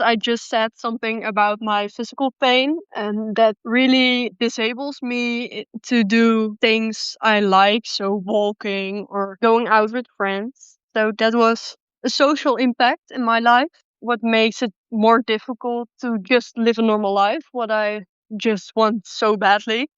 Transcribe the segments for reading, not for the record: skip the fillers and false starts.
I just said something about my physical pain, and that really disables me to do things I like, so walking or going out with friends. So that was a social impact in my life, what makes it more difficult to just live a normal life, what I just want so badly.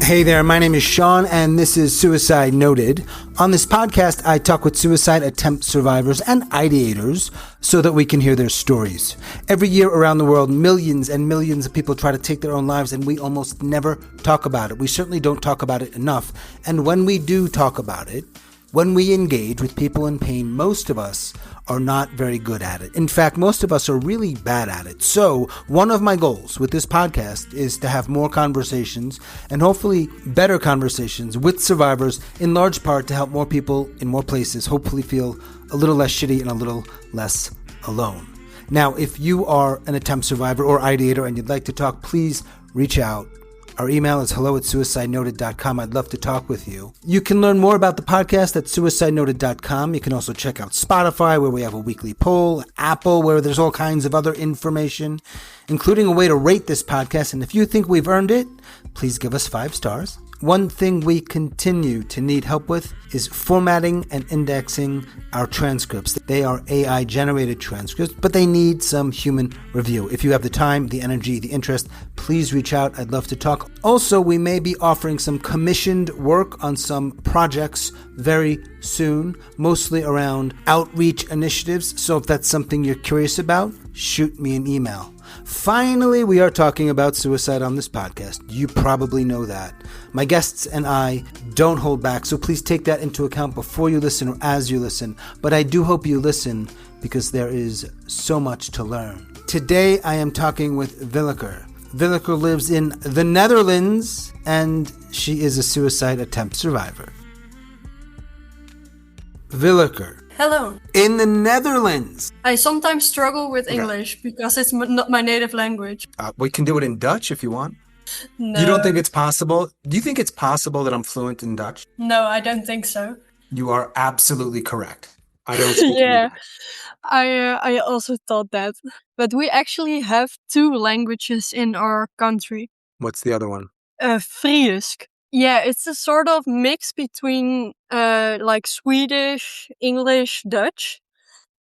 Hey there, my name is Sean, and this is Suicide Noted. On this podcast, I talk with suicide attempt survivors and ideators so that we can hear their stories. Every year around the world, millions and millions of people try to take their own lives, and we almost never talk about it. We certainly don't talk about it enough. And when we do talk about it, when we engage with people in pain, most of us are not very good at it. In fact, most of us are really bad at it. So one of my goals with this podcast is to have more conversations and hopefully better conversations with survivors, in large part to help more people in more places hopefully feel a little less shitty and a little less alone. Now, if you are an attempt survivor or ideator and you'd like to talk, please reach out. Our email is hello@suicidenoted.com. I'd love to talk with you. You can learn more about the podcast at suicidenoted.com. You can also check out Spotify, where we have a weekly poll, Apple, where there's all kinds of other information, including a way to rate this podcast. And if you think we've earned it, please give us 5 stars. One thing we continue to need help with is formatting and indexing our transcripts. They are AI-generated transcripts, but they need some human review. If you have the time, the energy, the interest, please reach out. I'd love to talk. Also, we may be offering some commissioned work on some projects very soon, mostly around outreach initiatives. So if that's something you're curious about, shoot me an email. Finally, we are talking about suicide on this podcast. You probably know that. My guests and I don't hold back, so please take that into account before you listen or as you listen. But I do hope you listen because there is so much to learn. Today, I am talking with Willeke. Willeke lives in the Netherlands, and she is a suicide attempt survivor. Willeke. Hello. In the Netherlands. I sometimes struggle with English because it's not my native language. We can do it in Dutch if you want. No. You don't think it's possible? Do you think it's possible that I'm fluent in Dutch? No, I don't think so. You are absolutely correct. I don't speak Yeah, I also thought that. But we actually have 2 languages in our country. What's the other one? Fries. Yeah, it's a sort of mix between like Swedish, English, Dutch.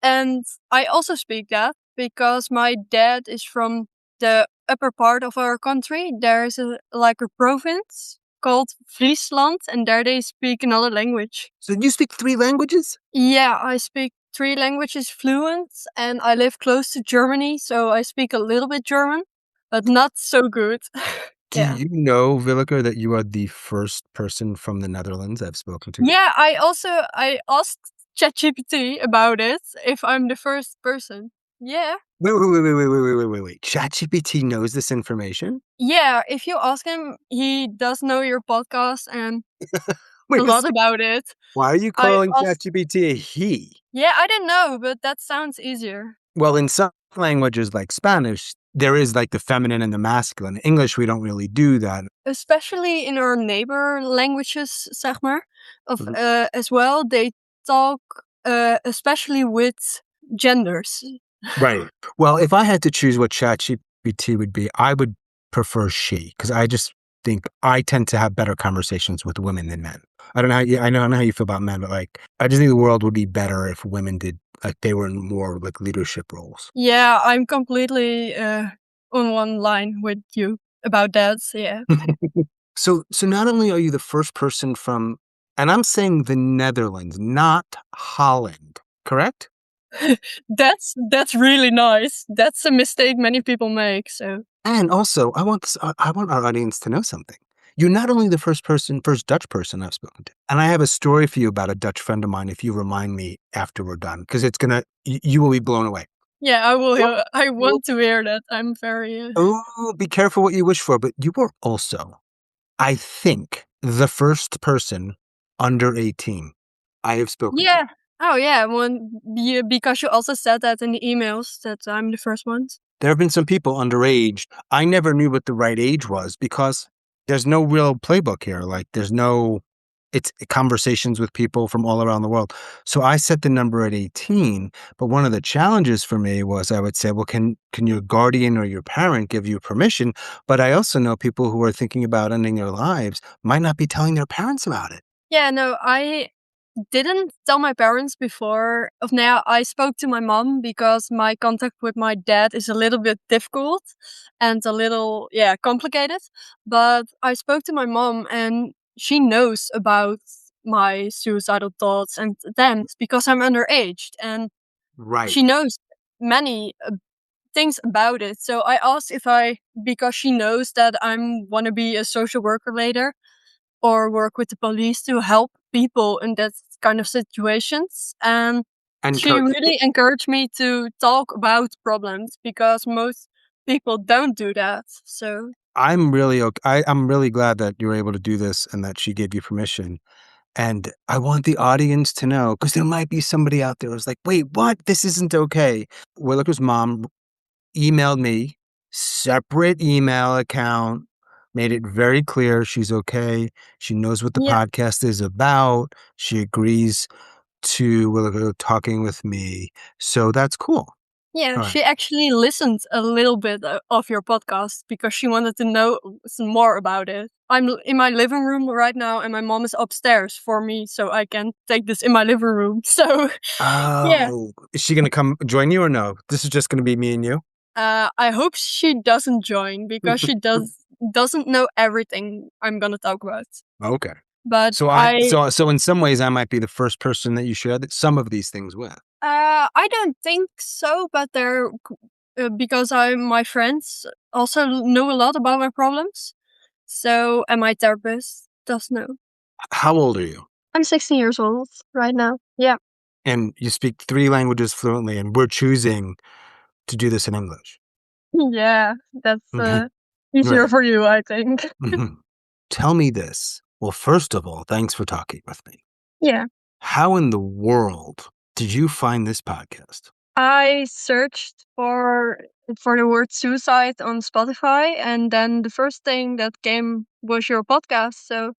And I also speak that because my dad is from the upper part of our country. There's like a province called Friesland, and there they speak another language. So you speak 3 languages? Yeah, I speak 3 languages fluent, and I live close to Germany, so I speak a little bit German, but not so good. Do Yeah. you know, Willeke, that you are the first person from the Netherlands I've spoken to? Yeah, I asked ChatGPT about it, if I'm the first person. Yeah. Wait. ChatGPT knows this information? Yeah, if you ask him, he does know your podcast and Wait, a lot about it. why are you I calling asked, ChatGPT a he? yeah, I don't know, but that sounds easier. Well, in some languages like Spanish, there is like the feminine and the masculine. In English, we don't really do that. Especially in our neighbor languages, zeg maar, Mhm. as well, they talk especially with genders. Right. Well, if I had to choose what ChatGPT would be, I would prefer she, because I just think I tend to have better conversations with women than men. I don't know how you feel about men, but like, I just think the world would be better if women did, like, they were in more like leadership roles. Yeah, I'm completely on one line with you about that. Yeah. So not only are you the first person from, and I'm saying the Netherlands, not Holland, correct? That's really nice. That's a mistake many people make. So And also, I want our audience to know something. You're not only the first Dutch person I've spoken to, and I have a story for you about a Dutch friend of mine. If you remind me after we're done, because you will be blown away. yeah, I will. I want to hear that. I'm very. Oh, be careful what you wish for. But you were also, I think, the first person under 18. I have spoken to. Yeah. Oh, yeah. Because you also said that in the emails that I'm the first one. There have been some people underage. I never knew what the right age was because there's no real playbook here. Like there's no, it's conversations with people from all around the world. So I set the number at 18. But one of the challenges for me was I would say, well, can your guardian or your parent give you permission? But I also know people who are thinking about ending their lives might not be telling their parents about it. Yeah, no, I didn't tell my parents before. Of now, I spoke to my mom because my contact with my dad is a little bit difficult and a little, yeah, complicated. But I spoke to my mom and she knows about my suicidal thoughts and attempts because I'm underage and Right. she knows many things about it. So I asked if because she knows that I'm want to be a social worker later or work with the police to help people in that kind of situations. And And she really encouraged me to talk about problems because most people don't do that. So I'm really okay. I'm really glad that you're able to do this and that she gave you permission. And I want the audience to know because there might be somebody out there who's like, wait, what? This isn't okay. Willike's mom emailed me, separate email account, made it very clear she's okay. She knows what the yeah, podcast is about. She agrees to Willeke talking with me. So that's cool. yeah, All right. she actually listened a little bit of your podcast because she wanted to know some more about it. I'm in my living room right now and my mom is upstairs for me so I can take this in my living room. So yeah. Oh, is she going to come join you or no? This is just going to be me and you? I hope she doesn't join because she doesn't know everything I'm gonna talk about. Okay. But So so in some ways I might be the first person that you share some of these things with. I don't think so. But because my friends also know a lot about my problems. So and my therapist does know. How old are you? I'm 16 years old right now. Yeah. And you speak 3 languages fluently, and we're choosing to do this in English. Yeah, that's Okay. easier Right. for you, I think. Mhm. Tell me this. Well, first of all, thanks for talking with me. Yeah. How in the world did you find this podcast? I searched for the word suicide on Spotify, and then the first thing that came was your podcast. So,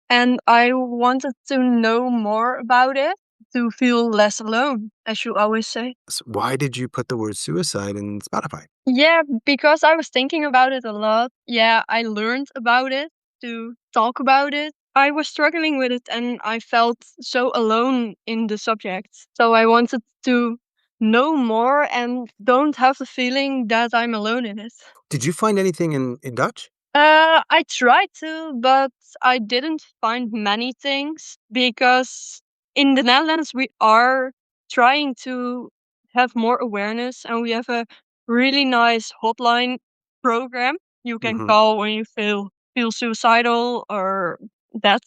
and I wanted to know more about it to feel less alone, as you always say. Why did you put the word suicide in Spotify? Yeah, because I was thinking about it a lot. Yeah, I learned about it to talk about it. I was struggling with it and I felt so alone in the subject. So I wanted to know more and don't have the feeling that I'm alone in it. Did you find anything in Dutch? I tried to, but I didn't find many things because in the Netherlands we are trying to have more awareness and we have a really nice hotline program you can Mhm. call when you feel suicidal or that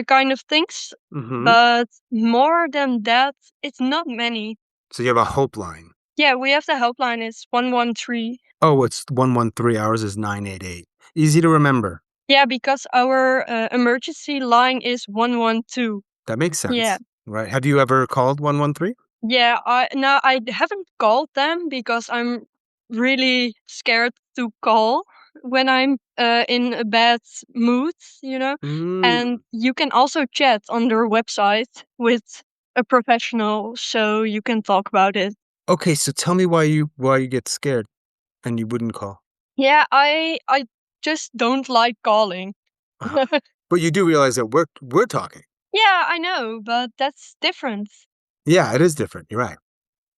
kind of things. Mhm. But more than that, it's not many. So you have a hope line. Yeah, we have the helpline. It's 113. Oh, it's 113. Ours is 988. Easy to remember. Yeah, because our emergency line is 112. That makes Yeah. sense, right? Have you ever called 113? Yeah, I haven't called them because I'm really scared to call when I'm in a bad mood, you know. And Mm. you can also chat on their website with a professional so you can talk about it. Okay, so tell me why you get scared and you wouldn't call. Yeah, I just don't like calling. Uh-huh. But you do realize that we're talking. Yeah, I know, but that's different. Yeah, it is different. You're right.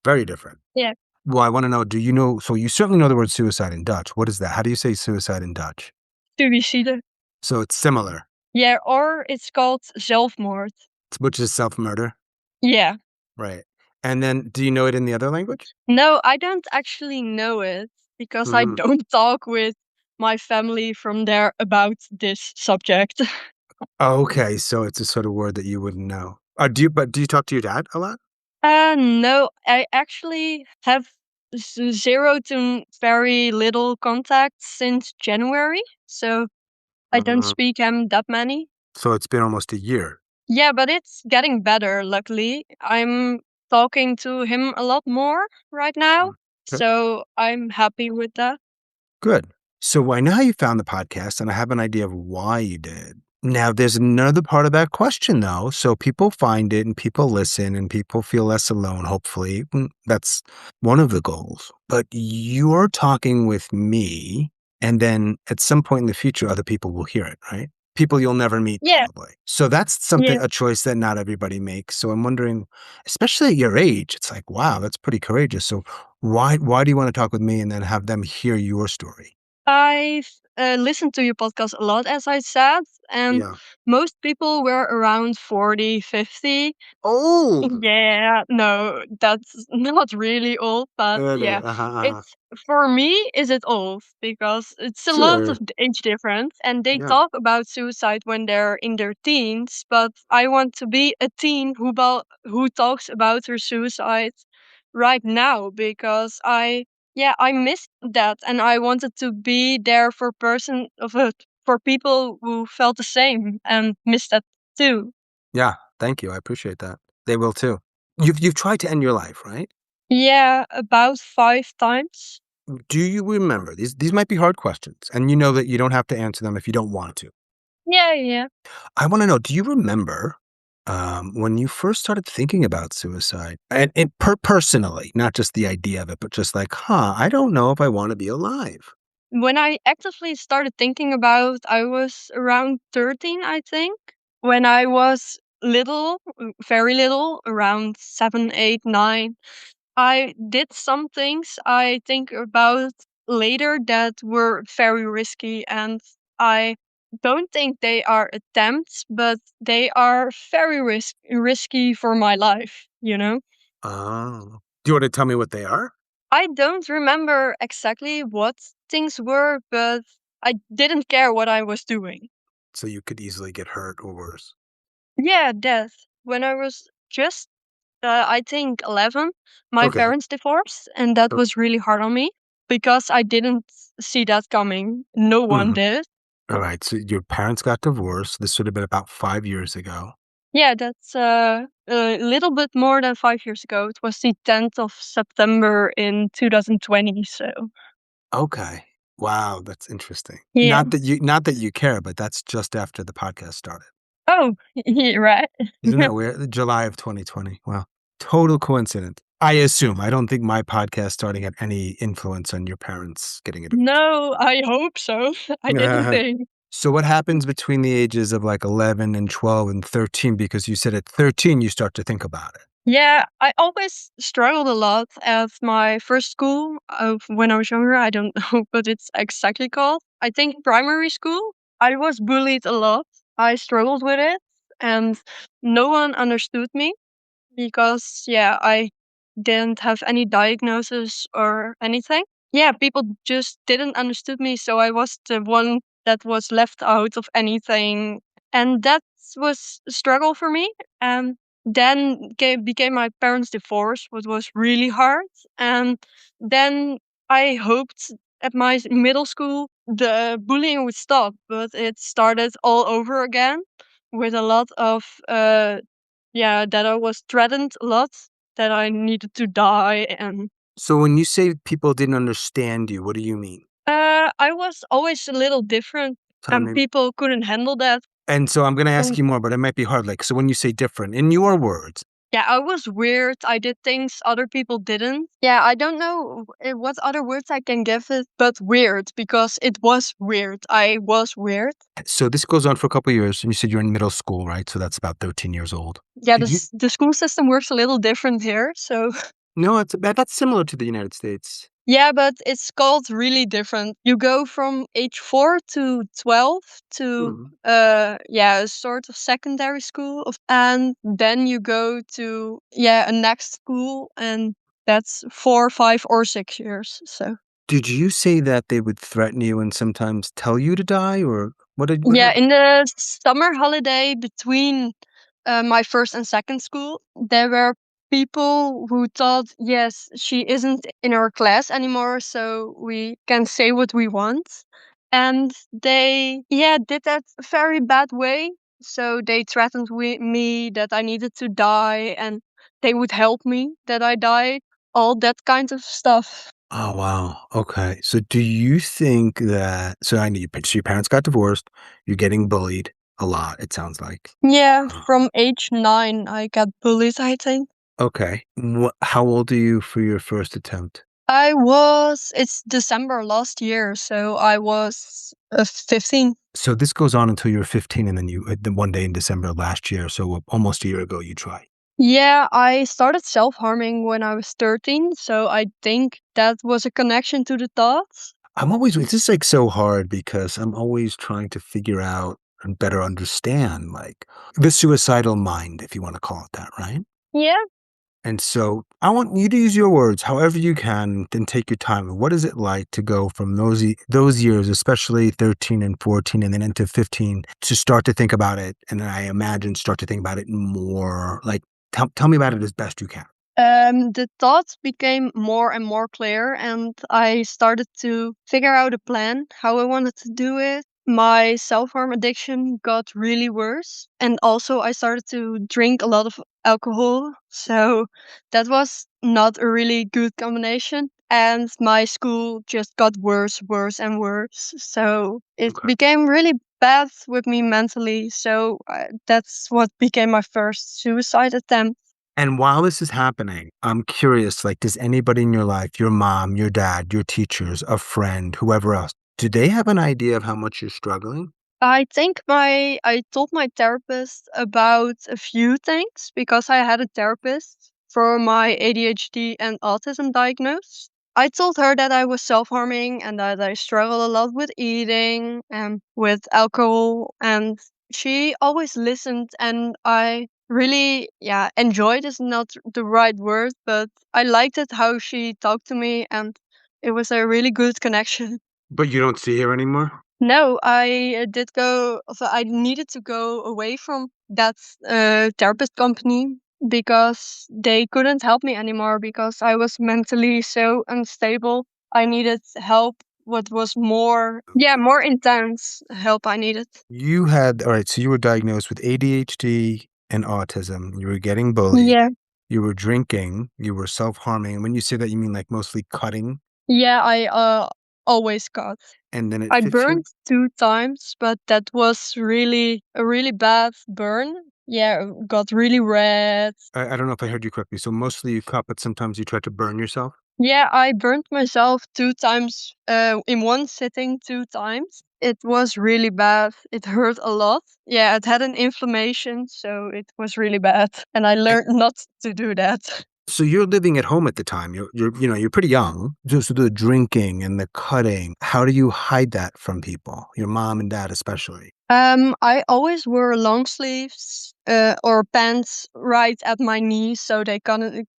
Very different. Yeah, Well, I want to know, do you know, so you certainly know the word suicide in Dutch. What is that? How do you say suicide in Dutch? suicide. So it's similar, Yeah, or it's called zelfmoord. which is self-murder, Yeah. right? And then do you know it in the other language? No, I don't actually know it because I Mm. don't talk with my family from there about this subject. Okay, so it's a sort of word that you wouldn't know. But do you talk to your dad a lot? No, I actually have zero to very little contact since January, so I don't Mhm. speak him that many. So it's been almost a year. Yeah, but it's getting better, luckily. I'm talking to him a lot more right now. Mhm. Okay. So I'm happy with that. Good. So I know how you found the podcast and I have an idea of why you did. Now, there's another part of that question, though. So people find it and people listen and people feel less alone, hopefully. That's one of the goals. But you're talking with me, and then at some point in the future, other people will hear it, right? People you'll never meet, Yeah, probably. So that's something, yeah. a choice that not everybody makes. So I'm wondering, especially at your age, it's like, wow, that's pretty courageous. So why do you want to talk with me and then have them hear your story? I've listened to your podcast a lot, as I said, and Yeah. most people were around 40, 50. Old. Yeah, no, that's not really old, but yeah, Uh-huh, uh-huh. it's for me, is it old? Because it's a lot of Sure. age difference, and they Yeah. talk about suicide when they're in their teens, but I want to be a teen who talks about her suicide right now because yeah, I missed that, and I wanted to be there for person of it for people who felt the same and missed that too. Yeah. Thank you. I appreciate that. They will too. You've tried to end your life, right? Yeah, about 5 times. Do you remember these might be hard questions, and you know that you don't have to answer them if you don't want to. Yeah, yeah. I want to know, do you remember when you first started thinking about suicide? And personally, not just the idea of it, but just like, I don't know if I want to be alive. When I actively started thinking about, I was around 13, I think. When I was little, very little, around 7, 8, 9, I did some things I think about later that were very risky, and I don't think they are attempts, but they are very risky for my life, you know? Oh. Do you want to tell me what they are? I don't remember exactly what things were, but I didn't care what I was doing. So you could easily get hurt or worse. Yeah, death. When I was just, I think, 11, my Okay. parents divorced, and that was really hard on me because I didn't see that coming. No one Mhm. did. All right. So your parents got divorced. This would have been about 5 years ago. Yeah, that's a little bit more than 5 years ago. It was the 10th of September in 2020. So, Okay. Wow, that's interesting. yeah. Not that you care, but that's just after the podcast started. Oh, yeah, right. Isn't that weird? July of 2020. Wow. Total coincidence. I assume. I don't think my podcast starting had any influence on your parents getting a divorce. No, I hope so. I didn't think. So what happens between the ages of like 11 and 12 and 13? Because you said at 13 you start to think about it. Yeah, I always struggled a lot at my first school of when I was younger. I don't know what it's exactly called. I think primary school. I was bullied a lot. I struggled with it, and no one understood me because, yeah, I didn't have any diagnosis or anything. Yeah, people just didn't understood me, so I was the one that was left out of anything, and that was a struggle for me. And then became my parents' divorce, which was really hard. And then I hoped at my middle school the bullying would stop, but it started all over again with a lot of yeah, that I was threatened a lot, that I needed to die, and So when you say people didn't understand you, what do you mean? I was always a little different, Tell and me. people couldn't handle that. And so I'm going to ask And you more, but it might be hard. Like, so when you say different, in your words, yeah, I was weird. I did things other people didn't. Yeah, I don't know what other words I can give it, but weird because it was weird. I was weird. so this goes on for a couple of years, and you said you're in middle school, right? So that's about 13 years old. Yeah, Did you? the school system works a little different here, so No, that's similar to the United States. yeah, but it's called really different. You go from age 4 to 12 to Mhm. yeah, a sort of secondary school and then you go to yeah, a next school and that's 4, 5 or 6 years. So Did you say that they would threaten you and sometimes tell you to die, or what yeah, happened? in the summer holiday between my first and second school, there were people who thought, yes, she isn't in our class anymore, so we can say what we want. And they, yeah, did that very bad way. So they threatened me that I needed to die and they would help me that I die. All that kind of stuff. Oh, wow. Okay. So do you think that so I know so your parents got divorced, you're getting bullied a lot, it sounds like. Yeah, Uh, from age 9 I got bullied, I think. okay. How old are you for your first attempt? It's December last year, so I was 15. So this goes on until you're 15 and then the one day in December last year, so almost a year ago you tried. Yeah, I started self-harming when I was 13, so I think that was a connection to the thoughts. It's just like so hard because I'm always trying to figure out and better understand like the suicidal mind, if you want to call it that, right? Yeah. And so I want you to use your words however you can, then take your time. What is it like to go from those years, especially 13 and 14 and then into 15, to start to think about it? And then I imagine start to think about it more. Like tell me about it as best you can. The thoughts became more and more clear, and I started to figure out a plan how I wanted to do it. My self harm addiction got really worse, and also I started to drink a lot of alcohol. So that was not a really good combination. And my school just got worse, worse, and worse. So it Okay. became really bad with me mentally. So that's what became my first suicide attempt. And while this is happening, I'm curious, like, does anybody in your life, your mom, your dad, your teachers, a friend, whoever else, do they have an idea of how much you're struggling? I told my therapist about a few things because I had a therapist for my ADHD and autism diagnosis. I told her that I was self-harming and that I struggle a lot with eating and with alcohol, and she always listened, and I really, yeah, enjoyed is not the right word, but I liked it how she talked to me, and it was a really good connection. But you don't see her anymore? No, I did go. So I needed to go away from that therapist company because they couldn't help me anymore because I was mentally so unstable. I needed help. What was more, yeah, more intense help I needed. All right, so you were diagnosed with ADHD and autism. You were getting bullied. Yeah, You were drinking. You were self harming. When you say that, you mean like mostly cutting. yeah, I always got. And then at I burned 15, 2 times, but that was really a really bad burn. Yeah, got really red. I don't know if I heard you correctly. So mostly you cut, but sometimes you try to burn yourself. Yeah, I burned myself 2 times, in one sitting 2 times. It was really bad. It hurt a lot. Yeah, it had an inflammation, so it was really bad. And I A- learned not to do that. So you're living at home at the time. You're pretty young. Just the drinking and the cutting. How do you hide that from people? Your mom and dad especially. I always wore long sleeves, or pants right at my knees so they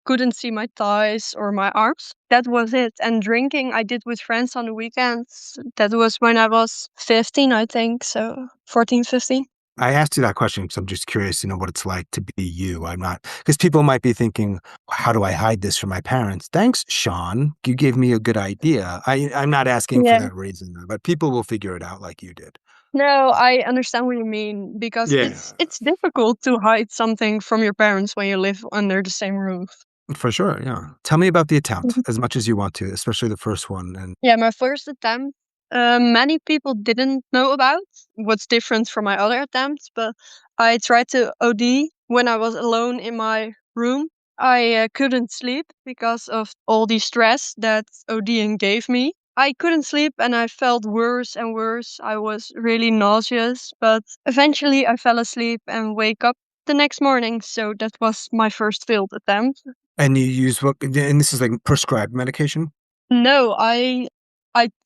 couldn't see my thighs or my arms. That was it. And drinking I did with friends on the weekends. That was when I was 15, I think. So 14, 15. I asked you that question because I'm just curious, what it's like to be you. I'm not, because people might be thinking, how do I hide this from my parents? Thanks, Sean. You gave me a good idea. I'm not asking for Yeah. that reason, but people will figure it out like you did. No, Uh, I understand what you mean because Yeah, it's difficult to hide something from your parents when you live under the same roof. for sure. Yeah. Tell me about the attempt as much as you want to, especially the first one. And Yeah, my first attempt, many people didn't know about what's different from my other attempts, but I tried to OD when I was alone in my room. I couldn't sleep because of all the stress that ODing gave me. I couldn't sleep and I felt worse and worse. I was really nauseous, but eventually I fell asleep and wake up the next morning. So that was my first failed attempt. and you use what? And this is like prescribed medication. No, I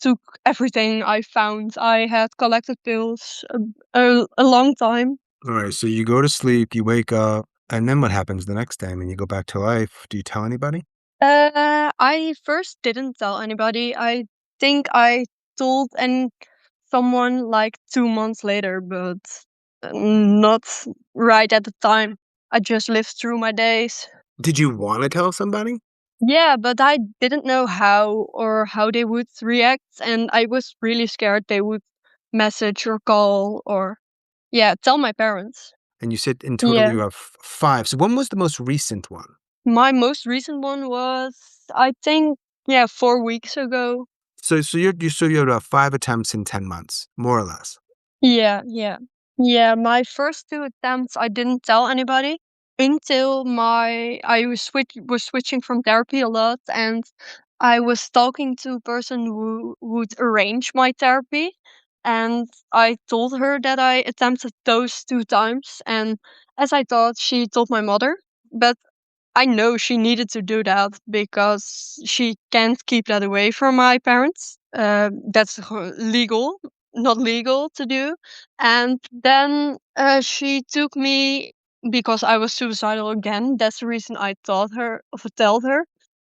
took everything I found. I had collected pills a long time. All right. So you go to sleep, you wake up, and then what happens the next day? I mean, you go back to life. Do you tell anybody? I first didn't tell anybody. I think I told someone like 2 months later, but not right at the time. I just lived through my days. Did you want to tell somebody? Yeah, but I didn't know how or how they would react, and I was really scared they would message or call or. Yeah, tell my parents. And you said in total Yeah. you have five. So when was the most recent one? My most recent one was, I think, yeah, 4 weeks ago. So you had 5 attempts in 10 months, more or less. Yeah, yeah. Yeah, my first 2 attempts, I didn't tell anybody until was switching from therapy a lot, and I was talking to a person who would arrange my therapy, and I told her that I attempted those 2 times, and as I thought, she told my mother, but I know she needed to do that because she can't keep that away from my parents. That's legal, not legal to do. And then she took me because I was suicidal again. That's the reason I told her.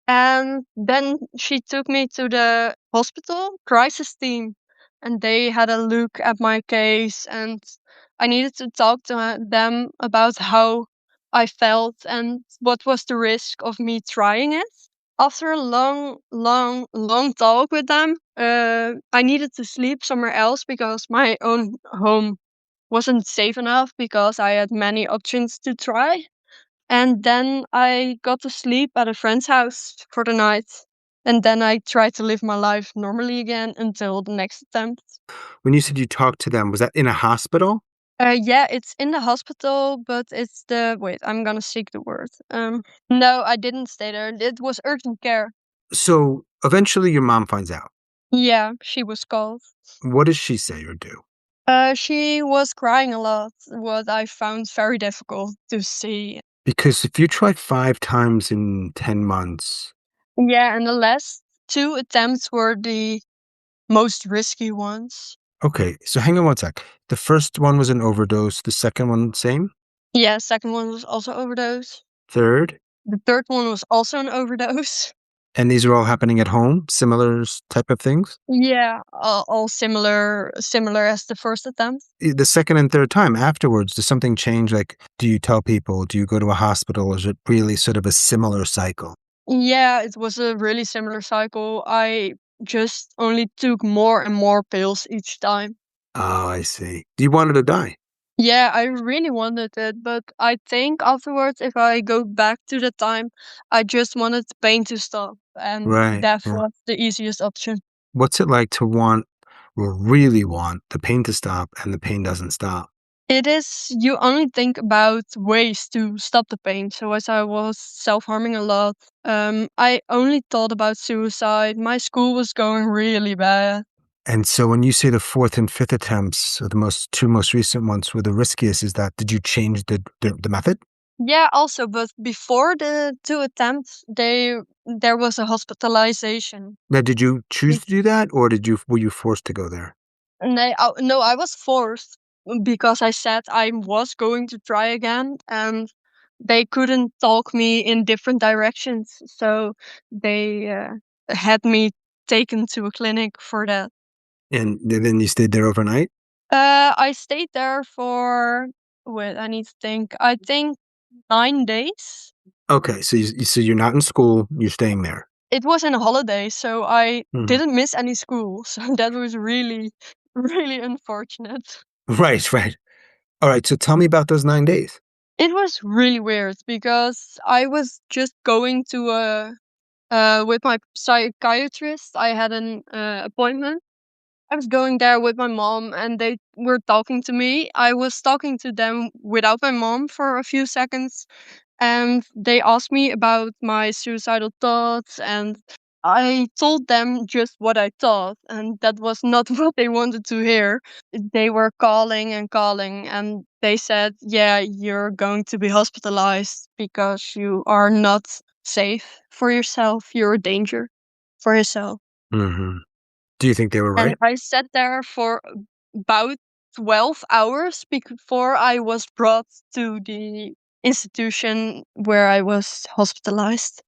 And then she took me to the hospital crisis team, and they had a look at my case, and I needed to talk to them about how I felt and what was the risk of me trying it. After a long, long, long talk with them, I needed to sleep somewhere else because my own home wasn't safe enough because I had many options to try. And then I got to sleep at a friend's house for the night. And then I tried to live my life normally again until the next attempt. When you said you talked to them, was that in a hospital? Yeah, it's in the hospital, but it's the wait, I'm gonna seek the word. No, I didn't stay there. It was urgent care. So eventually your mom finds out. Yeah, she was called. What does she say or do? She was crying a lot, what I found very difficult to see. Because if you tried 5 times in 10 months, Yeah, and the last 2 attempts were the most risky ones. okay, so hang on one sec. The first one was an overdose. The second one, same. Yeah, second one was also overdose. Third. The third one was also an overdose. And these are all happening at home, similar type of things. Yeah, all similar as the first attempt. The second and third time afterwards, does something change? Like, do you tell people? Do you go to a hospital? Or is it really sort of a similar cycle? Yeah, it was a really similar cycle. I just only took more and more pills each time. Oh, I see. Do you want her to die? Yeah, I really wanted it, but I think afterwards, if I go back to the time, I just wanted the pain to stop, and Right. that Yeah. was the easiest option. What's it like to want or really want the pain to stop and the pain doesn't stop? It is, you only think about ways to stop the pain. So as I was self-harming a lot, I only thought about suicide. My school was going really bad. And so when you say the fourth and fifth attempts, or the two most recent ones were the riskiest, is that did you change the method? Yeah, also, but before the 2 attempts, there was a hospitalization. Now, did you choose Be- to do that, or were you forced to go there? And no, I was forced because I said I was going to try again, and they couldn't talk me in different directions, so they had me taken to a clinic for that. And then you stayed there overnight? I stayed there for, wait, I need to think. I think 9 days. Okay, so you're not in school, you're staying there. It was in a holiday, so I Mhm. didn't miss any school. So that was really, really unfortunate. Right, right. Alright, so tell me about those 9 days. It was really weird because I was just going to with my psychiatrist. I had an appointment. I was going there with my mom, and they were talking to me. I was talking to them without my mom for a few seconds, and they asked me about my suicidal thoughts, and I told them just what I thought, and that was not what they wanted to hear. They were calling and calling, and they said, yeah, you're going to be hospitalized because you are not safe for yourself. You're a danger for yourself. Mhm. Do you think they were And right? I sat there for about 12 hours before I was brought to the institution where I was hospitalized.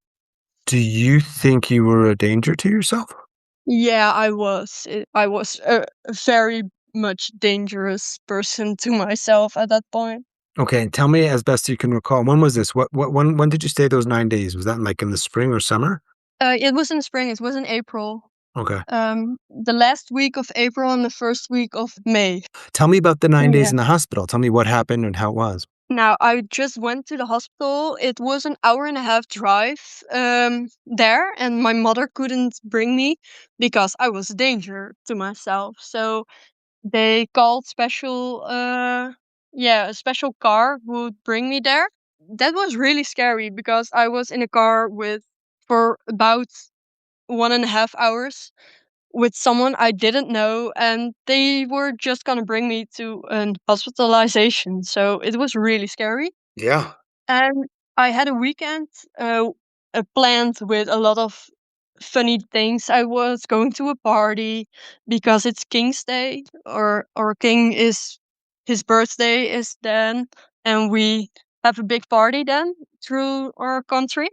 Do you think you were a danger to yourself? Yeah, I was. I was a very much dangerous person to myself at that point. Okay, tell me as best you can recall, when was this? When did you stay those 9 days? Was that, like, in the spring or summer? It was in spring. It was in April. Okay. The last week of April and the first week of May. Tell me about the 9 days Yeah. in the hospital. Tell me what happened and how it was. Now, I just went to the hospital. It was an hour and a half drive there, and my mother couldn't bring me because I was a danger to myself. So they called a special car would bring me there. That was really scary because I was in a car for about 1.5 hours with someone I didn't know, and they were just gonna bring me to an hospitalization. So it was really scary. Yeah. And I had a weekend uh, planned with a lot of funny things. I was going to a party because it's King's Day, or King is his birthday is then, and we have a big party then through our country.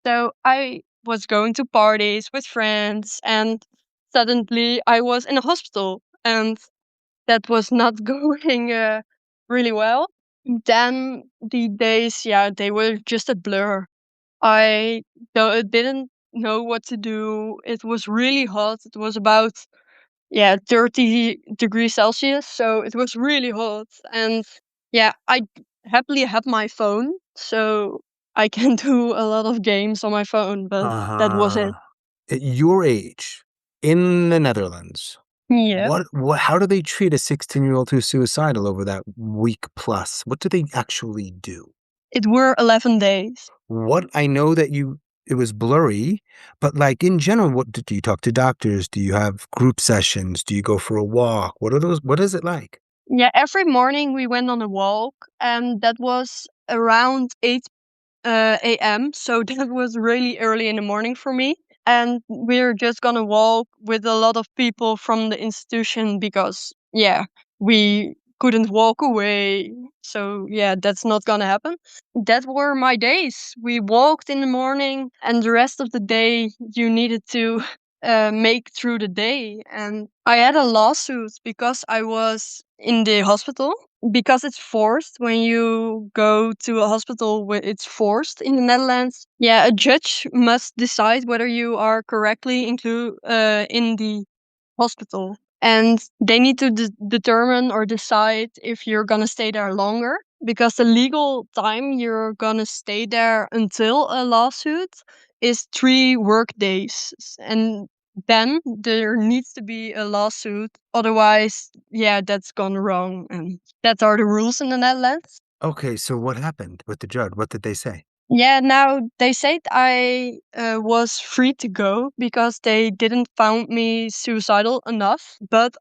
So I was going to parties with friends, and suddenly I was in a hospital, and that was not going really well. Then the days, yeah, they were just a blur. I didn't know what to do. It was really hot. It was about 30 degrees Celsius, so it was really hot. And yeah, I happily have my phone, so I can do a lot of games on my phone, but that was Uh-huh. it. At your age in the Netherlands, Yeah. what how do they treat a 16-year-old who's suicidal over that week plus? What do they actually do? It were 11 days. What I know that it was blurry, but like in general, do you talk to doctors? Do you have group sessions? Do you go for a walk? What is it like? Yeah, every morning we went on a walk, and that was around 8 a.m. So that was really early in the morning for me. And we're just gonna walk with a lot of people from the institution because, yeah, we couldn't walk away. So, yeah, that's not gonna happen. That were my days. We walked in the morning, and the rest of the day you needed to make through the day. And I had a lawsuit because I was in the hospital, because it's forced when you go to a hospital where it's forced in the Netherlands. Yeah, a judge must decide whether you are correctly in the hospital, and they need to determine or decide if you're gonna stay there longer, because the legal time you're gonna stay there until a lawsuit is 3 work days, and then there needs to be a lawsuit. Otherwise, yeah, that's gone wrong, and that are the rules in the Netherlands. Okay, so what happened with the judge? What did they say? Yeah, now they said I was free to go because they didn't found me suicidal enough. But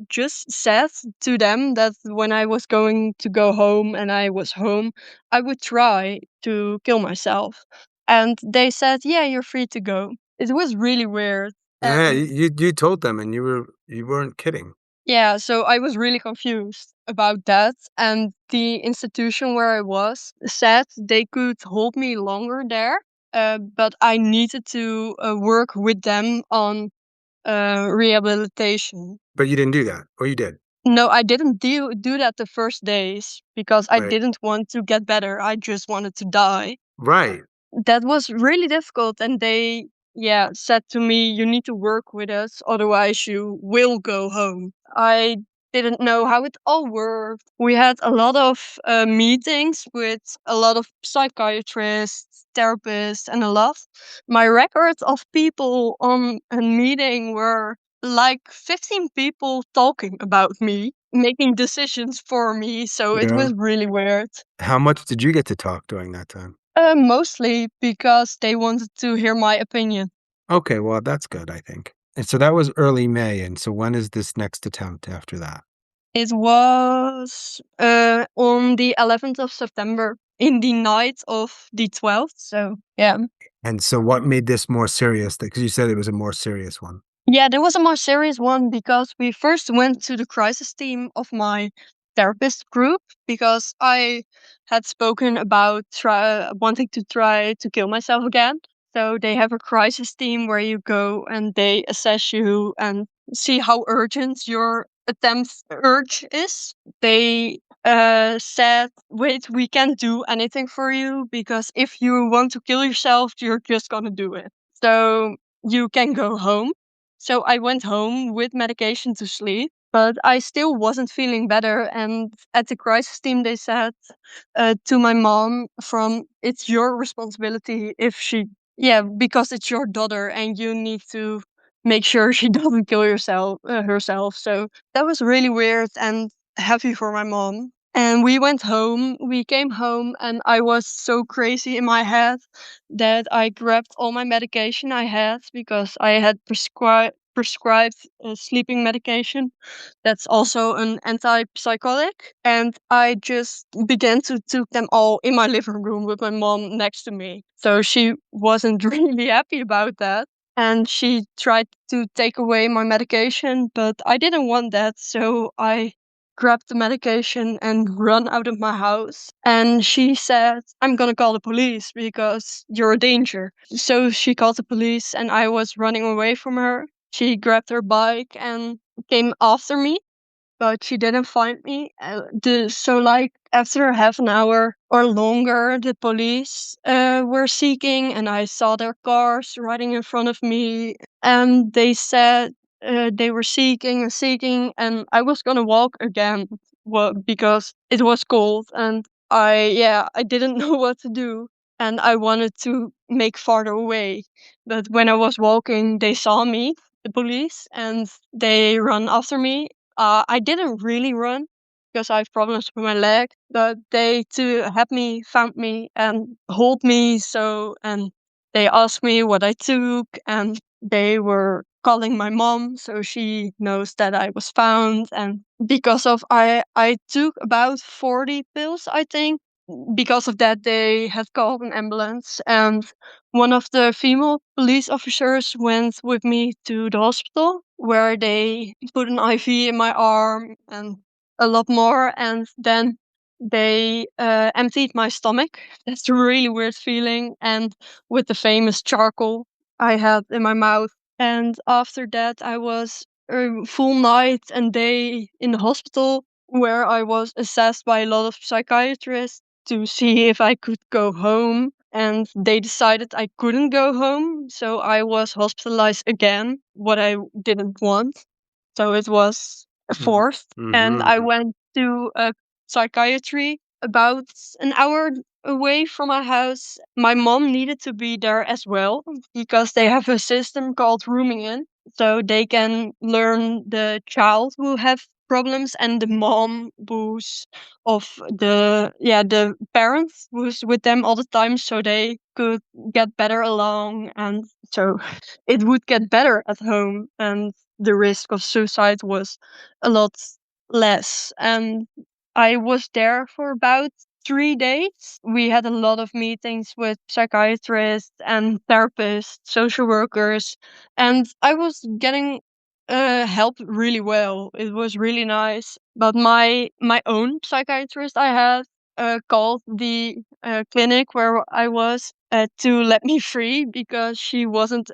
just said to them that when I was going to go home and I was home, I would try to kill myself. And they said, "Yeah, you're free to go." It was really weird. Yeah, And you told them and you weren't kidding. yeah, so I was really confused about that. And the institution where I was said they could hold me longer there, but I needed to work with them on rehabilitation. But you didn't do that, or you did? No, I didn't do that the first days because I Right. didn't want to get better. I just wanted to die. Right. That was really difficult, and they, yeah, said to me, "You need to work with us, otherwise you will go home." I didn't know how it all worked. We had a lot of meetings with a lot of psychiatrists, therapists, and a lot. My records of people on a meeting were like 15 people talking about me, making decisions for me, so it Yeah. was really weird. How much did you get to talk during that time? Mostly because they wanted to hear my opinion. Okay, well, that's good, I think. And so that was early May, and so when is this next attempt after that? It was on the 11th of September, in the night of the 12th. So, yeah. And so what made this more serious? Because you said it was a more serious one. Yeah, there was a more serious one because we first went to the crisis team of my therapist group because I had spoken about wanting to try to kill myself again. So they have a crisis team where you go and they assess you and see how urgent your attempt urge is. They said, "Wait, we can't do anything for you because if you want to kill yourself, you're just gonna do it. So you can go home." So I went home with medication to sleep, but I still wasn't feeling better. And at the crisis team, they said to my mom, from it's your responsibility if she, yeah, because it's your daughter and you need to make sure she doesn't kill herself. So that was really weird and heavy for my mom. And we came home, and I was so crazy in my head that I grabbed all my medication I had because I had prescribed sleeping medication. That's also an antipsychotic. And I just began to took them all in my living room with my mom next to me. So she wasn't really happy about that. And she tried to take away my medication, but I didn't want that. So I grabbed the medication and run out of my house. And she said, I'm gonna call the police because you're a danger. So she called the police, and I was running away from her. She grabbed her bike and came after me, but she didn't find me. So, like, after half an hour or longer, the police were seeking, and I saw their cars riding in front of me. And they said they were seeking and seeking, and I was gonna walk again, because it was cold, and I didn't know what to do, and I wanted to make farther away. But when I was walking, they saw me, the police, and they run after me. I didn't really run because I have problems with my leg, but they to help me found me and hold me. So, and they asked me what I took, and they were calling my mom so she knows that I was found. And because of I took about 40 pills, I think. Because of that, they had called an ambulance, and one of the female police officers went with me to the hospital where they put an IV in my arm and a lot more. And then they emptied my stomach. That's a really weird feeling. And with the famous charcoal I had in my mouth. And after that, I was a full night and day in the hospital where I was assessed by a lot of psychiatrists to see if I could go home. And they decided I couldn't go home. So I was hospitalized again, what I didn't want. So it was forced. And I Mm-hmm. went to a psychiatry about an hour away from my house. My mom needed to be there as well because they have a system called rooming in. So they can learn the child who have problems and the mom who's of the parents who's with them all the time, so they could get better along, and so it would get better at home, and the risk of suicide was a lot less. And I was there for about 3 days. We had a lot of meetings with psychiatrists and therapists, social workers, and I was getting help really well. It was really nice. But my own psychiatrist I had called the clinic where I was to let me free because she wasn't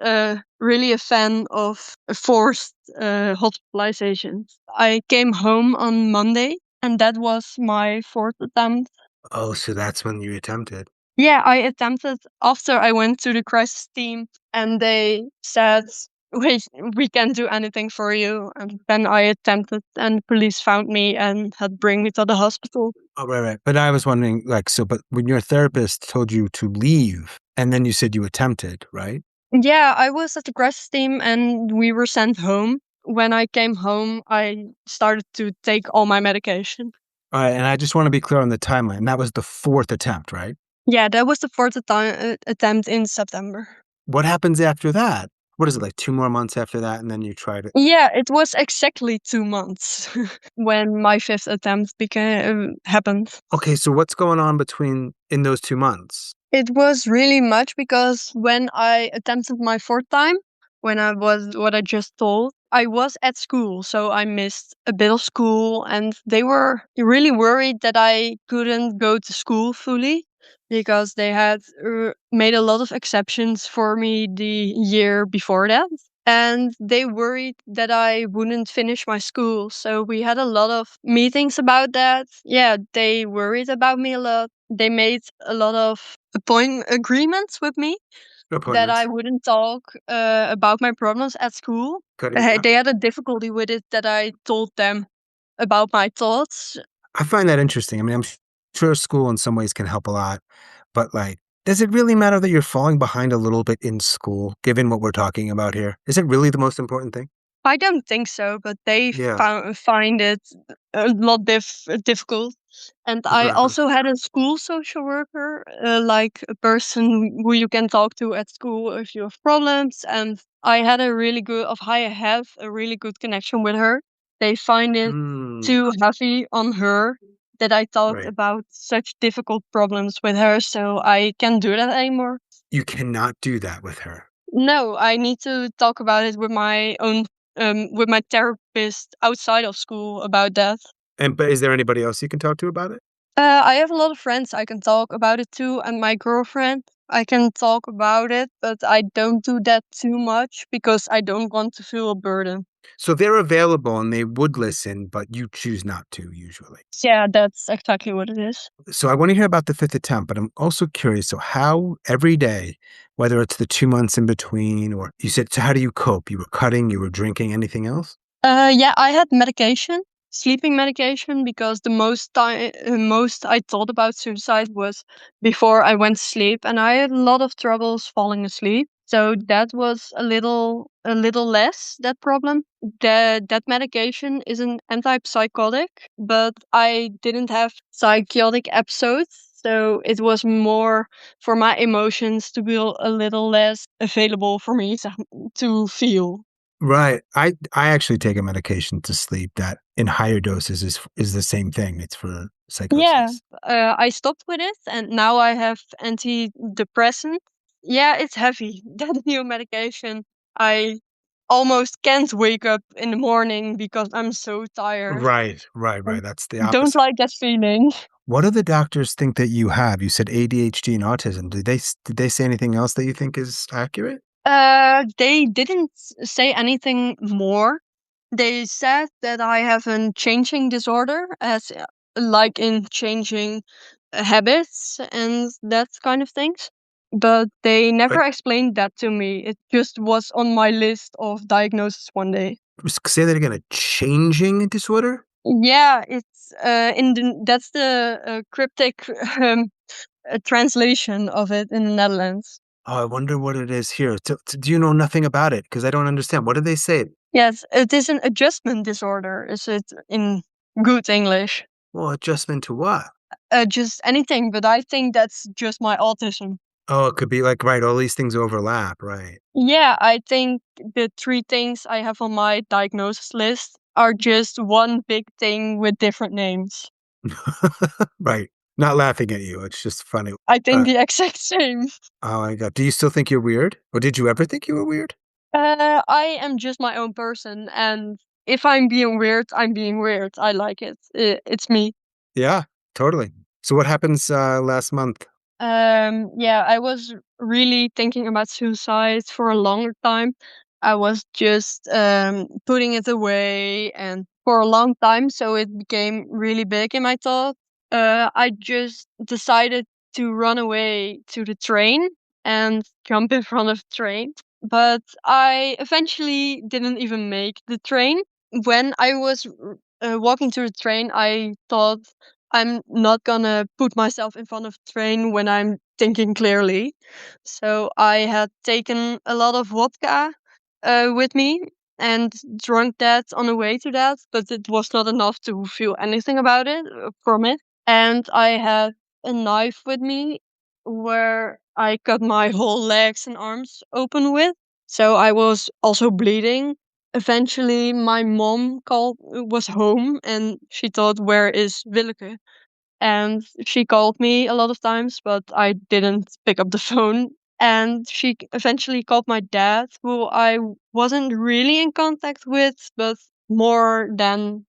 really a fan of forced hospitalizations. I came home on Monday, and that was my fourth attempt. Oh, so that's when you attempted. Yeah, I attempted after I went to the crisis team, and they said, "Wait, we can't do anything for you." And then I attempted, and police found me and had bring me to the hospital. Oh, right, right. But I was wondering, like, so, but when your therapist told you to leave, and then you said you attempted, right? Yeah, I was at the crisis team, and we were sent home. When I came home, I started to take all my medication. All right, and I just want to be clear on the timeline. That was the fourth attempt, right? Yeah, that was the fourth attempt in September. What happens after that? What is it, like 2 more months after that, and then you tried it? Yeah, it was exactly 2 months when my fifth attempt became happened. Okay, so what's going on between in those 2 months? It was really much because when I attempted my fourth time, when I was what I just told, I was at school, so I missed a bit of school, and they were really worried that I couldn't go to school fully because they had made a lot of exceptions for me the year before that. And they worried that I wouldn't finish my school. So we had a lot of meetings about that. Yeah, they worried about me a lot. They made a lot of appointment agreements with me that I Appointments. wouldn't talk about my problems at school. Yeah. They had a difficulty with it that I told them about my thoughts. I find that interesting. I mean, sure school in some ways can help a lot, but like, does it really matter that you're falling behind a little bit in school, given what we're talking about here? Is it really the most important thing? I don't think so, but they Yeah. find it a lot difficult. And I also had a school social worker, like a person who you can talk to at school if you have problems. And I had a really good, of I have a really good connection with her. They find it Mm, too heavy on her that I talked right. about such difficult problems with her, so I can't do that anymore. You cannot do that with her. No, I need to talk about it with my own with my therapist outside of school about that. And but is there anybody else you can talk to about it? I have a lot of friends I can talk about it to, and my girlfriend. I can talk about it, but I don't do that too much because I don't want to feel a burden. So they're available and they would listen, but you choose not to usually. Yeah, that's exactly what it is. So I want to hear about the fifth attempt, but I'm also curious. So how every day, whether it's the 2 months in between, or you said, so how do you cope? You were cutting, you were drinking, anything else? Yeah, I had medication, sleeping medication, because the most I thought about suicide was before I went to sleep, and I had a lot of troubles falling asleep. So that was a little less that problem. That medication is an antipsychotic, but I didn't have psychotic episodes. So it was more for my emotions to be a little less available for me to feel. Right. I actually take a medication to sleep that in higher doses is the same thing. It's for Yeah, psychosis. I stopped with it, and now I have antidepressant. Yeah, it's heavy. That new medication. I almost can't wake up in the morning because I'm so tired. Right, right, I right. That's the don't opposite. like that feeling. What do the doctors think that you have? You said ADHD and autism. Did they say anything else that you think is accurate? They didn't say anything more. They said that I have a changing disorder, as like in changing habits and that kind of things. But they Uh, never explained that to me. It just was on my list of diagnosis one day. say that again. A changing disorder? Yeah, it's that's the cryptic translation of it in the Netherlands. Oh, I wonder what it is here. Do you know nothing about it? Because I don't understand. What did they say? Yes, it is an adjustment disorder. Is it in good English? Well, adjustment to what? Just anything, but I think that's just my autism. Oh, it could be like, right, all these things overlap, right. Yeah, I think the three things I have on my diagnosis list are just one big thing with different names. Right. Not laughing at you. It's just funny. I think Uh, the exact same. oh my God. Do you still think you're weird? Or did you ever think you were weird? I am just my own person, and if I'm being weird, I'm being weird. I like it. It's me. Yeah, totally. So what happens last month? Yeah, I was really thinking about suicide for a longer time. I was just putting it away and for a long time, so it became really big in my thought. I just decided to run away to the train and jump in front of the train. But I eventually didn't even make the train. When I was walking to the train, I thought I'm not gonna put myself in front of the train when I'm thinking clearly. So I had taken a lot of vodka with me and drunk that on the way to that, but it was not enough to feel anything about it from it. And I had a knife with me where I cut my whole legs and arms open with. So I was also bleeding. Eventually, my mom called was home and she thought, "Where is Willeke?" And she called me a lot of times, but I didn't pick up the phone. And she eventually called my dad, who I wasn't really in contact with, but more than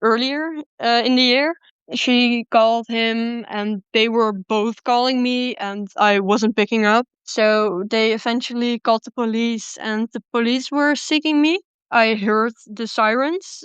earlier in the year. She called him, and they were both calling me, and I wasn't picking up. So they eventually called the police, and the police were seeking me. I heard the sirens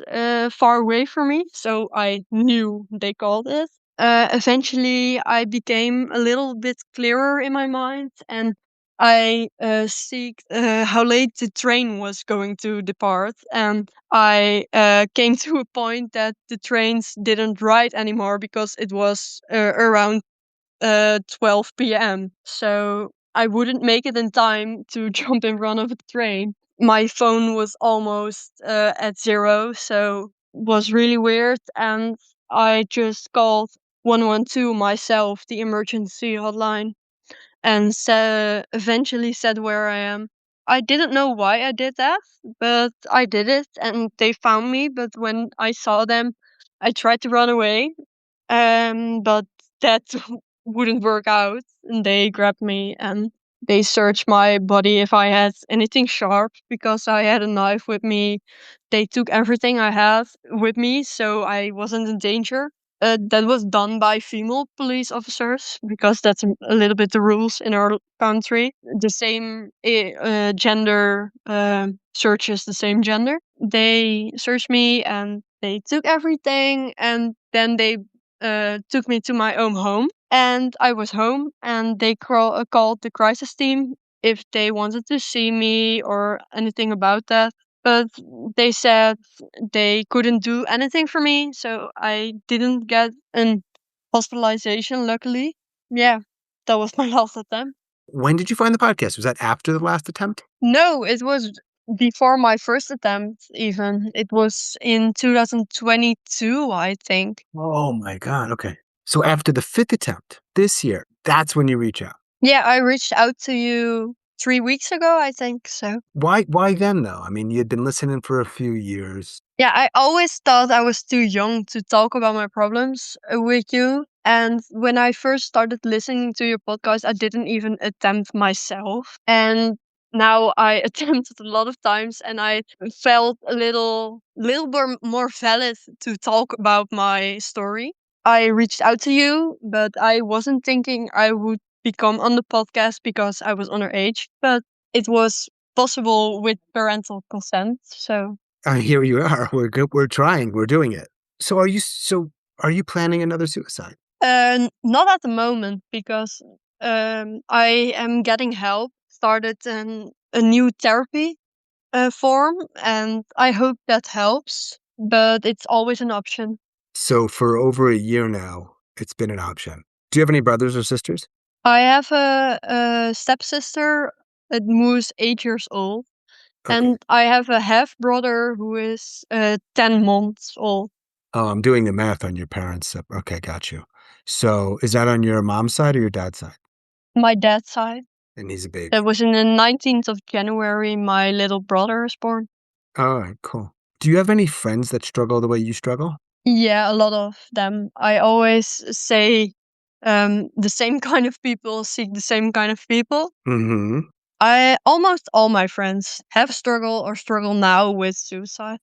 far away from me, so I knew they called it. Eventually, I became a little bit clearer in my mind, and I seeked how late the train was going to depart, and I came to a point that the trains didn't ride anymore because it was around 12 p.m. So I wouldn't make it in time to jump in front of a train. My phone was almost at zero, so was really weird, and I just called 112 myself, the emergency hotline, and eventually said where I am. I didn't know why I did that, but I did it, and they found me. But when I saw them, I tried to run away, but that wouldn't work out. And they grabbed me and they searched my body if I had anything sharp because I had a knife with me. They took everything I had with me, so I wasn't in danger. That was done by female police officers because that's a little bit the rules in our country. The same gender searches the same gender. They searched me and they took everything, and then they took me to my own home. And I was home, and they called the crisis team if they wanted to see me or anything about that. But they said they couldn't do anything for me, so I didn't get an hospitalization, luckily. Yeah, that was my last attempt. When did you find the podcast? Was that after the last attempt? No, it was before my first attempt, even. It was in 2022, I think. Oh my God. Okay. So after the fifth attempt this year, that's when you reach out. Yeah, I reached out to you 3 weeks ago, I think so. Why then though? I mean, you had been listening for a few years. Yeah, I always thought I was too young to talk about my problems with you. And when I first started listening to your podcast, I didn't even attempt myself. And now I attempted a lot of times, and I felt a little more valid to talk about my story. I reached out to you, but I wasn't thinking I would become on the podcast because I was underage. But it was possible with parental consent. So Here you are. We're good. We're trying. We're doing it. So are you planning another suicide? Not at the moment because I am getting help. Started a new therapy form, and I hope that helps. But it's always an option. So for over a year now, it's been an option. Do you have any brothers or sisters? I have a stepsister who's 8 years old, Okay. and I have a half brother who is 10 months old. Oh, I'm doing the math on your parents. Okay, got you. So is that on your mom's side or your dad's side? My dad's side. And he's a baby. That was in the 19th of January. My little brother is born. All right, cool. Do you have any friends that struggle the way you struggle? Yeah, a lot of them. I always say the same kind of people seek the same kind of people. Mm-hmm. I almost all my friends have struggled or struggle now with suicide.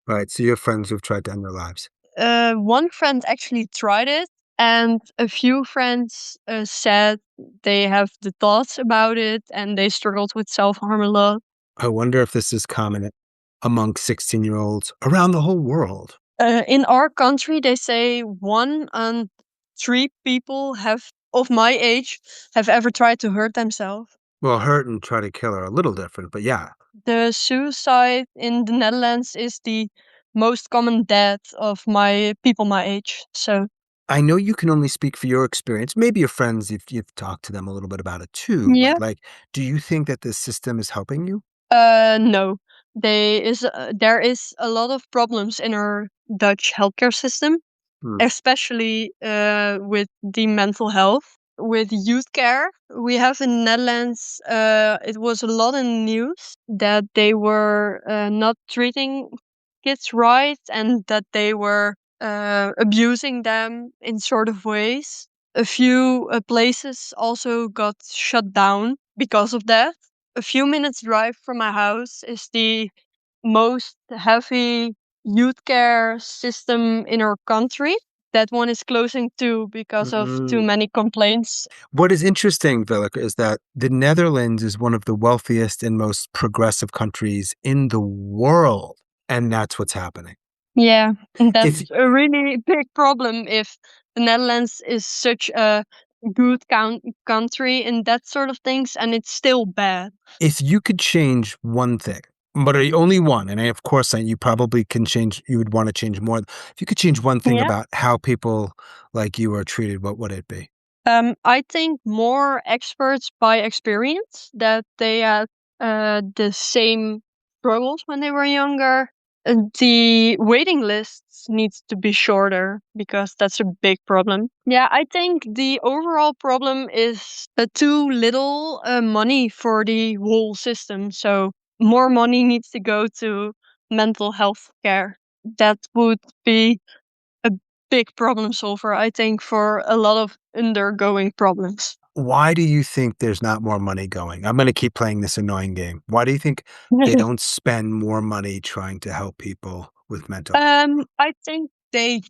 Right. So you have friends who've tried to end their lives. One friend actually tried it, and a few friends said they have the thoughts about it and they struggled with self harm a lot. I wonder if this is common among 16-year-olds around the whole world. In our country, they say 1 in 3 people have of my age have ever tried to hurt themselves. Well, hurt and try to kill are a little different, but yeah. The suicide in the Netherlands is the most common death of my people my age. So I know you can only speak for your experience. Maybe your friends, if you've talked to them a little bit about it too, yeah, but like, do you think that this system is helping you? no, there is a lot of problems in our Dutch healthcare system, Hmm. especially with the mental health. With youth care, we have in Netherlands, it was a lot in the news that they were not treating kids right and that they were abusing them in sort of ways. A few places also got shut down because of that. A few minutes drive from my house is the most heavy youth care system in our country. That one is closing too because of too Mm. many complaints. What is interesting, Willeke, is that the Netherlands is one of the wealthiest and most progressive countries in the world. And that's what's happening. Yeah, and If that's a really big problem if the Netherlands is such a good country in that sort of things, and it's still bad. If you could change one thing, but only one, and of course, you probably can change, you would want to change more. If you could change one thing Yeah. about how people like you are treated, what would it be? I think more experts by experience that they had the same struggles when they were younger. The waiting lists needs to be shorter because that's a big problem. Yeah, I think the overall problem is too little money for the whole system. So more money needs to go to mental health care. That would be a big problem solver, I think, for a lot of undergoing problems. Why do you think there's not more money going? I'm going to keep playing this annoying game. Why do you think they don't spend more money trying to help people with mental health? I think they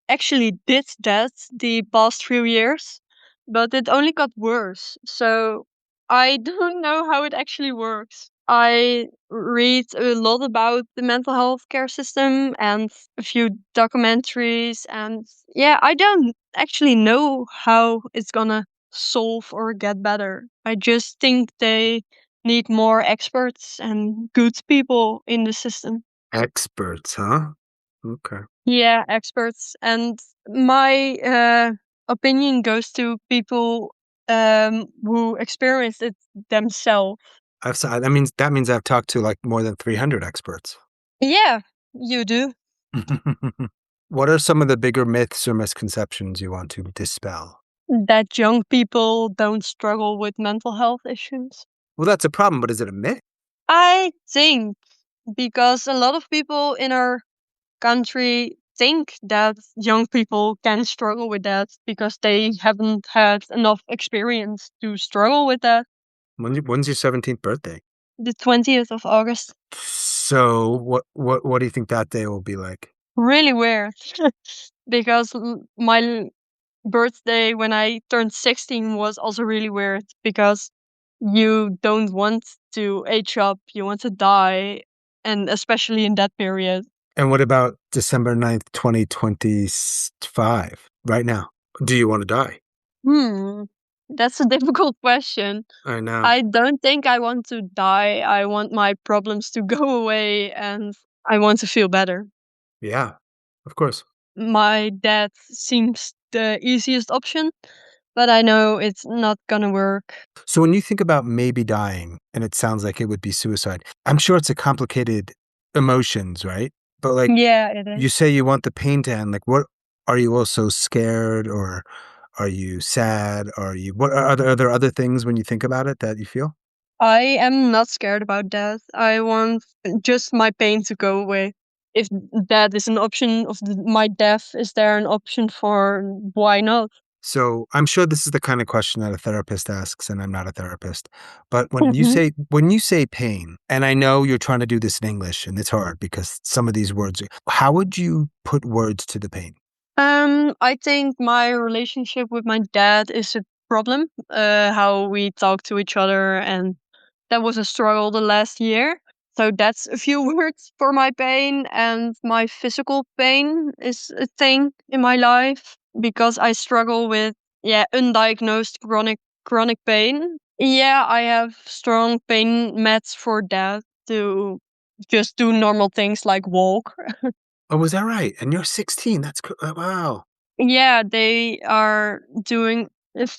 actually did that the past few years, but it only got worse. So I don't know how it actually works. I read a lot about the mental health care system and a few documentaries, and yeah, I don't actually know how it's gonna solve or get better. I just think they need more experts and good people in the system. Experts, huh? Okay. Yeah, experts. And my opinion goes to people who experienced it themselves. That means I've talked to like more than 300 experts. Yeah, you do. What are some of the bigger myths or misconceptions you want to dispel? That young people don't struggle with mental health issues. Well, that's a problem, but is it a myth? I think because a lot of people in our country think that young people can struggle with that because they haven't had enough experience to struggle with that. When's your 17th birthday? The 20th of August. So what do you think that day will be like? Really weird. Because birthday when I turned 16 was also really weird because you don't want to age up, you want to die, and especially in that period. And what about December 9th, 2025, right now? Do you want to die? Hmm, that's a difficult question. I know. I don't think I want to die. I want my problems to go away and I want to feel better. Yeah, of course. My death seems the easiest option, but I know it's not gonna work. So when you think about maybe dying, and it sounds like it would be suicide, I'm sure it's a complicated emotions, right? But like Yeah, it you is. say you want the pain to end, like what are you also scared or are you sad? Are you what are there other things when you think about it that you feel? I am not scared about death. I want just my pain to go away. If that is an option of my death, is there an option for why not? So I'm sure this is the kind of question that a therapist asks, and I'm not a therapist. But Mhm. when you say pain, and I know you're trying to do this in English, and it's hard because some of these words, how would you put words to the pain? I think my relationship with my dad is a problem. How we talk to each other, and that was a struggle the last year. So that's a few words for my pain, and my physical pain is a thing in my life because I struggle with undiagnosed chronic pain. Yeah, I have strong pain meds for that to just do normal things like walk. Oh, was that right? And you're 16. Wow. Yeah, they are doing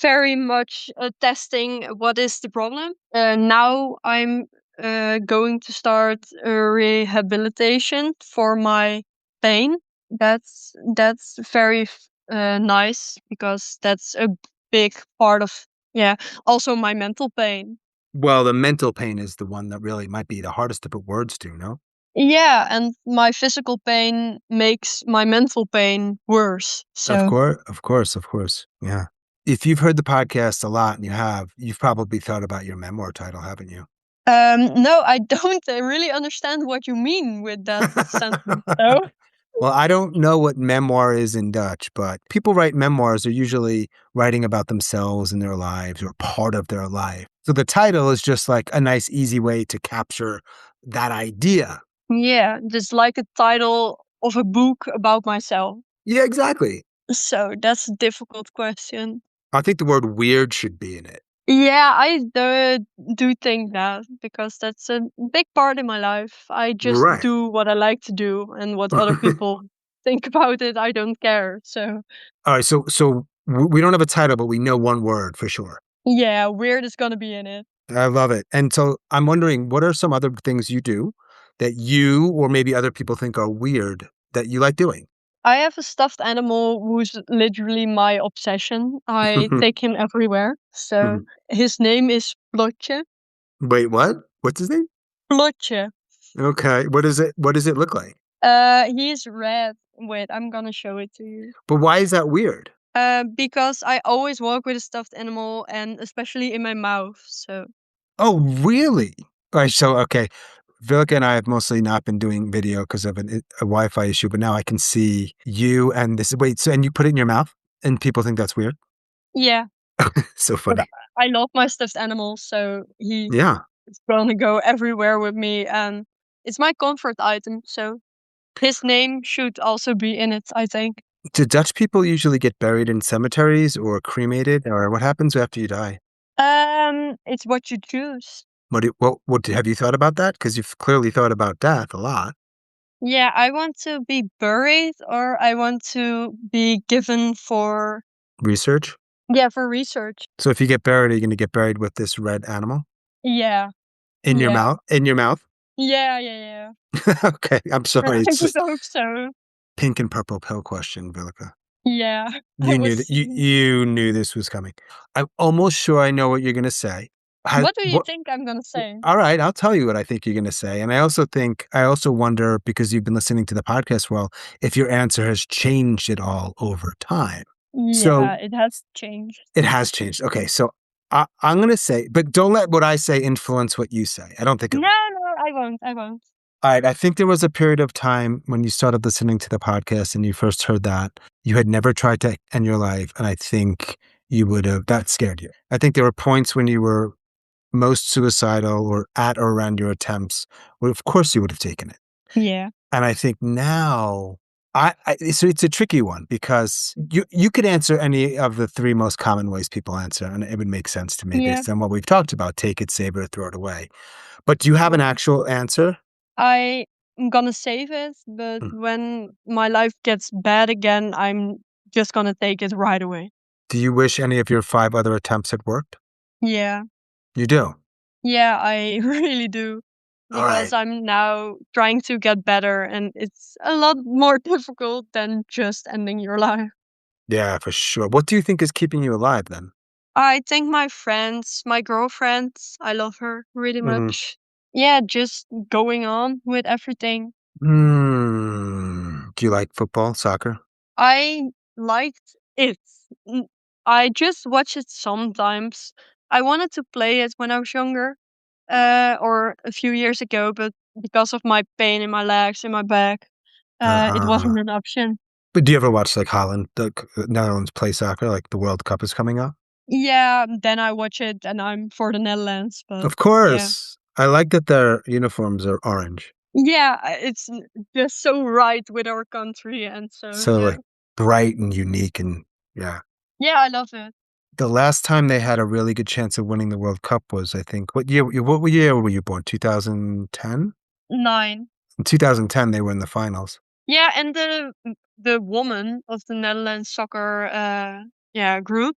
very much testing what is the problem. Now I'm going to start a rehabilitation for my pain. That's very nice because that's a big part of yeah. Also my mental pain. Well, the mental pain is the one that really might be the hardest to put words to, no? Yeah, and my physical pain makes my mental pain worse. So Of course. Yeah. If you've heard the podcast a lot and you've probably thought about your memoir title, haven't you? No, I don't really understand what you mean with that sentence, though. Well, I don't know what memoir is in Dutch, but people write memoirs are usually writing about themselves and their lives or part of their life. So the title is just like a nice, easy way to capture that idea. Yeah, just like a title of a book about myself. Yeah, exactly. So that's a difficult question. I think the word weird should be in it. Yeah, I do think that because that's a big part in my life. I just Right. do what I like to do, and what other people think about it, I don't care. So, All right. We don't have a title, but we know one word for sure. yeah, weird is gonna be in it. I love it. And so I'm wondering, what are some other things you do that you or maybe other people think are weird that you like doing? I have a stuffed animal who's literally my obsession. I take him everywhere. So Mhm. his name is Plotje. Wait, what? What's his name? Plotje. Okay. What does it look like? He's red. Wait, I'm gonna show it to you. But why is that weird? Because I always walk with a stuffed animal, and especially in my mouth. So Oh, really? All right, so okay. Willeke and I have mostly not been doing video because of a Wi-Fi issue, but now I can see you and this. Wait, so and you put it in your mouth, and people think that's weird. yeah, So but funny. I love my stuffed animal, so he Yeah. is gonna go everywhere with me, and it's my comfort item. So his name should also be in it, I think. Do Dutch people usually get buried in cemeteries or cremated, or what happens after you die? It's what you choose. What have you thought about that? Because you've clearly thought about death a lot. Yeah, I want to be buried, or I want to be given for, Research. yeah, for research. So if you get buried, are you going to get buried with this red animal Yeah, in your yeah, mouth? In your mouth? yeah, yeah, Okay, I'm yeah. sorry. I It's would just hope so. pink and purple pill question, Vilika. Yeah, I You knew that was. you knew this was coming. I'm almost sure I know what you're gonna say. What do you What think I'm gonna say? all right, I'll tell you what I think you're gonna say. And I also wonder, because you've been listening to the podcast well, if your answer has changed at all over time. So Yeah, it has changed. it has changed. Okay, so I'm gonna say, but don't let what I say influence what you say. I don't think it No, will. no, I won't. I won't. All right. I think there was a period of time when you started listening to the podcast and you first heard that you had never tried to end your life. And I think that scared you. I think there were points when you were most suicidal or at or around your attempts, where of course you would have taken it. Yeah, And I think now, so it's a tricky one because you could answer any of the three most common ways people answer, and it would make sense to me yeah. based on what we've talked about: take it, savor it, throw it away. But do you have an actual answer? I'm gonna save it, but Mm. when my life gets bad again, I'm just gonna take it right away. Do you wish any of your 5 other attempts had worked? Yeah. You do? Yeah, I really do. Because Alright. I'm now trying to get better, and it's a lot more difficult than just ending your life. Yeah, for sure. What do you think is keeping you alive then? I think my friends, my girlfriend, I love her really Mhm. much. Yeah, just going on with everything. Do you like football, soccer? I liked it. N- I just watch it sometimes. I wanted to play it when I was younger, or a few years ago, but because of my pain in my legs and my back, it Uh-huh. wasn't an option. But do you ever watch, like, Holland, Netherlands play soccer, like, the World Cup is coming up? Yeah, then I watch it and I'm for the Netherlands, but Of yeah. course. I like that their uniforms are orange. Yeah, just so right with our country, and so So, yeah. like, bright and unique and yeah. Yeah, I love it. The last time they had a really good chance of winning the World Cup was, I think what year were you born? 2010? 9. In 2010, they were in the finals. Yeah, and the woman of the Netherlands soccer yeah, group,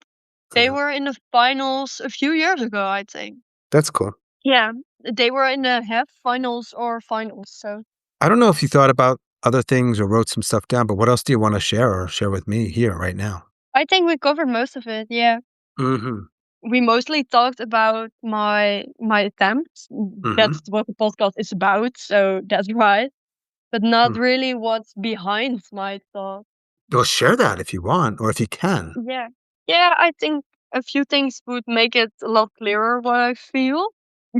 they Uh-huh. were in the finals a few years ago, I think. That's cool. Yeah, they were in the half finals or finals, so I don't know if you thought about other things or wrote some stuff down, but what else do you wanna share with me here right now? I think we covered most of it, yeah. Mhm. We mostly talked about my attempts. That's Mhm. what the podcast is about, so that's right. But not Mm. really what's behind my thought. Well, share that if you want or if you can. Yeah. Yeah, I think a few things would make it a lot clearer what I feel,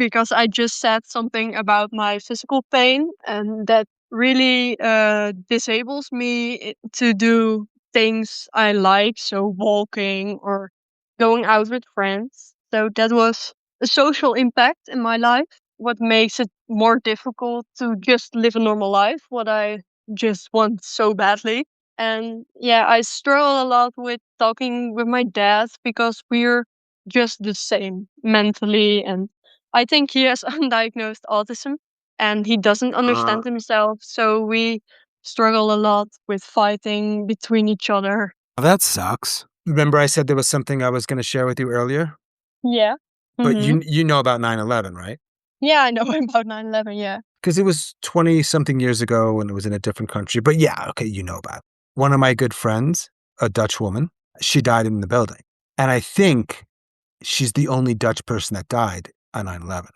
because I just said something about my physical pain, and that really disables me to do things I like, so walking or going out with friends. So that was a social impact in my life, what makes it more difficult to just live a normal life, what I just want so badly. And yeah, I struggle a lot with talking with my dad because we're just the same mentally. And I think he has undiagnosed autism and he doesn't Uh, understand himself. So we struggle a lot with fighting between each other. That sucks. Remember I said there was something I was going to share with you earlier? Yeah. But Mm-hmm. you know about 9/11, right? Yeah, I know about 9/11. Yeah. Because it was 20-something years ago and it was in a different country. But yeah, okay, you know about it. One of my good friends, a Dutch woman, she died in the building. And I think she's the only Dutch person that died on 9/11.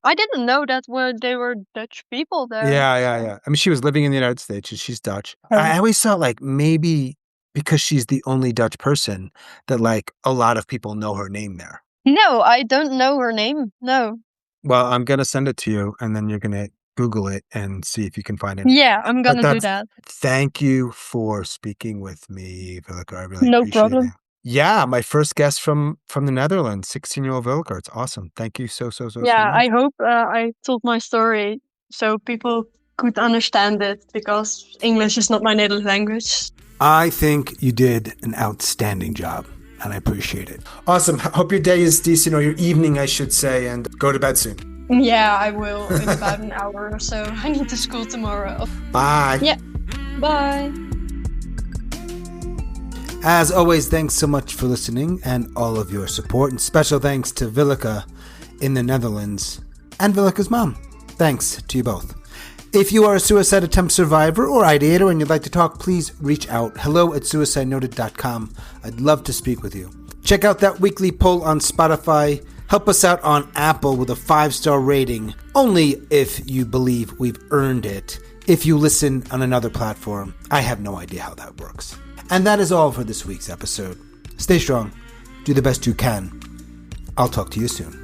I didn't know that they were Dutch people there. Yeah, yeah, So. yeah. I mean, she was living in the United States and she's Dutch. Oh. I always thought like maybe because she's the only Dutch person that like a lot of people know her name there. No, I don't know her name. No. Well, I'm gonna send it to you and then you're gonna Google it and see if you can find anything. Yeah, I'm But gonna do that. thank you for speaking with me, Willeke. I really No appreciate it. problem. Yeah, my first guest from the Netherlands, 16-year-old Willeke. It's awesome. Thank you so Yeah, much. I hope I told my story so people could understand it because English is not my native language. I think you did an outstanding job, and I appreciate it. Awesome. Hope your day is decent, or your evening, I should say, and go to bed soon. Yeah, I will in about an hour or so. I need to school tomorrow. Bye. Yeah. Bye. As always, thanks so much for listening and all of your support. And special thanks to Willeke in the Netherlands and Willike's mom. Thanks to you both. If you are a suicide attempt survivor or ideator and you'd like to talk, please reach out. hello@suicidenoted.com. I'd love to speak with you. Check out that weekly poll on Spotify. Help us out on Apple with a 5-star rating, only if you believe we've earned it. If you listen on another platform, I have no idea how that works. And that is all for this week's episode. Stay strong. Do the best you can. I'll talk to you soon.